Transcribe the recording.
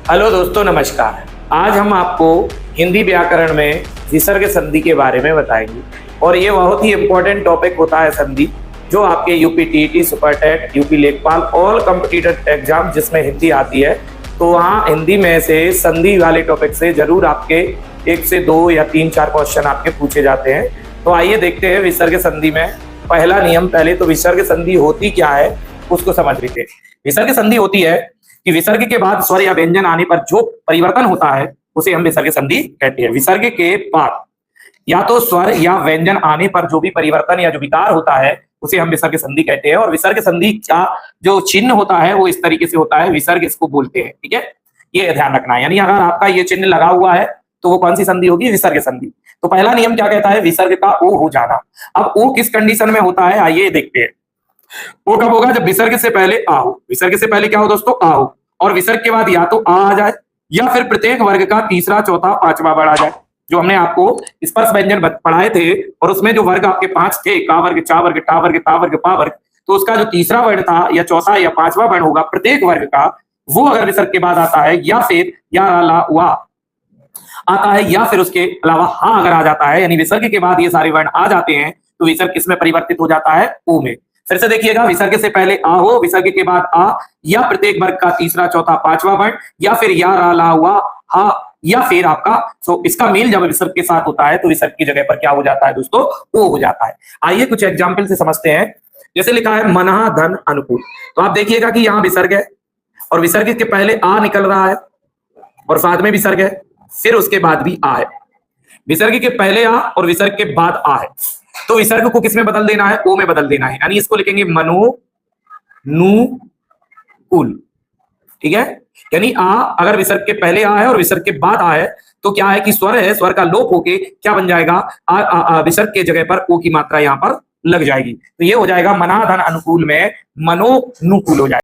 Hello दोस्तों, नमस्कार। आज हम आपको हिंदी व्याकरण में विसर्ग संधि के बारे में बताएंगे और ये बहुत ही इम्पोर्टेंट टॉपिक होता है संधि, जो आपके UP TET, super TET, UP लेखपाल, ऑल कॉम्पिटिटिव एग्जाम जिसमें हिंदी आती है, तो वहाँ हिंदी में से संधि वाले टॉपिक से जरूर आपके 1 से 2 या 3-4 क्वेश्चन आपके पूछे जाते हैं। तो आइए देखते हैं विसर्ग संधि में पहला नियम। पहले तो विसर्ग संधि होती क्या है उसको समझ लीजिए। विसर्ग संधि होती है कि विसर्ग के बाद स्वर या व्यंजन आने पर जो परिवर्तन होता है उसे हम विसर्ग संधि कहते हैं। विसर्ग के बाद या तो स्वर या व्यंजन आने पर जो भी परिवर्तन या जो विकार होता है उसे हम विसर्ग संधि कहते हैं। और विसर्ग संधि का जो चिन्ह होता है वो इस तरीके से होता है, विसर्ग इसको बोलते हैं। ठीक है, ये ध्यान रखना है। यानी अगर आपका ये चिन्ह लगा हुआ है तो वो कौन सी संधि होगी? विसर्ग संधि। तो पहला नियम क्या कहता है? विसर्ग का ओ हो जाना। अब ओ किस कंडीशन में होता है, आइए देखते हैं। वो कब होगा? जब विसर्ग से पहले आ हो। विसर्ग से पहले क्या हो दोस्तों? आ हो। और विसर्ग के बाद या तो आ जाए या फिर प्रत्येक वर्ग का तीसरा, चौथा, पांचवा वर्ड आ जाए। जो हमने आपको स्पर्श व्यंजन पढ़ाए थे और उसमें जो वर्ग आपके 5 थे, का वर्ग, चा वर्ग, टा वर्ग, ता वर्ग, पा वर्ग, तो उसका जो तीसरा वर्ड था या चौथा या पांचवा वर्ड होगा प्रत्येक वर्ग का, वो अगर विसर्ग के बाद आता है या फिर या ला वा आता है या फिर उसके अलावा हाँ अगर आ जाता है, यानी विसर्ग के बाद ये सारे वर्ण आ जाते हैं, तो विसर्ग किसमें परिवर्तित हो जाता है? ओ में। फिर से देखिएगा, विसर्ग से पहले आ हो, विसर्ग के बाद आ या प्रत्येक वर्ग का तीसरा, चौथा, पांचवा वर्ण, या फिर या रा ला वा हा, या फिर आपका इसका मेल जब विसर्ग के साथ होता है तो विसर्ग की जगह पर क्या हो जाता है दोस्तों? ओ हो जाता है। आइए कुछ एग्जाम्पल से समझते हैं। जैसे लिखा है मनहा धन अनुकूल, तो आप देखिएगा कि यहाँ विसर्ग है और विसर्ग के पहले आ निकल रहा है और साथ में विसर्ग है, फिर उसके बाद भी आ है। विसर्ग के पहले आ और विसर्ग के बाद आ है, तो विसर्ग को किस में बदल देना है? ओ में बदल देना है। यानी इसको लिखेंगे मनो नु कुल। ठीक है, यानी आ अगर विसर्ग के पहले आ है और विसर्ग के बाद आ है तो क्या है कि स्वर है, स्वर का लोप होके क्या बन जाएगा? विसर्ग के जगह पर ओ की मात्रा यहां पर लग जाएगी। तो ये हो जाएगा मना धन अनुकूल में मनो नुकूल हो जाएगा।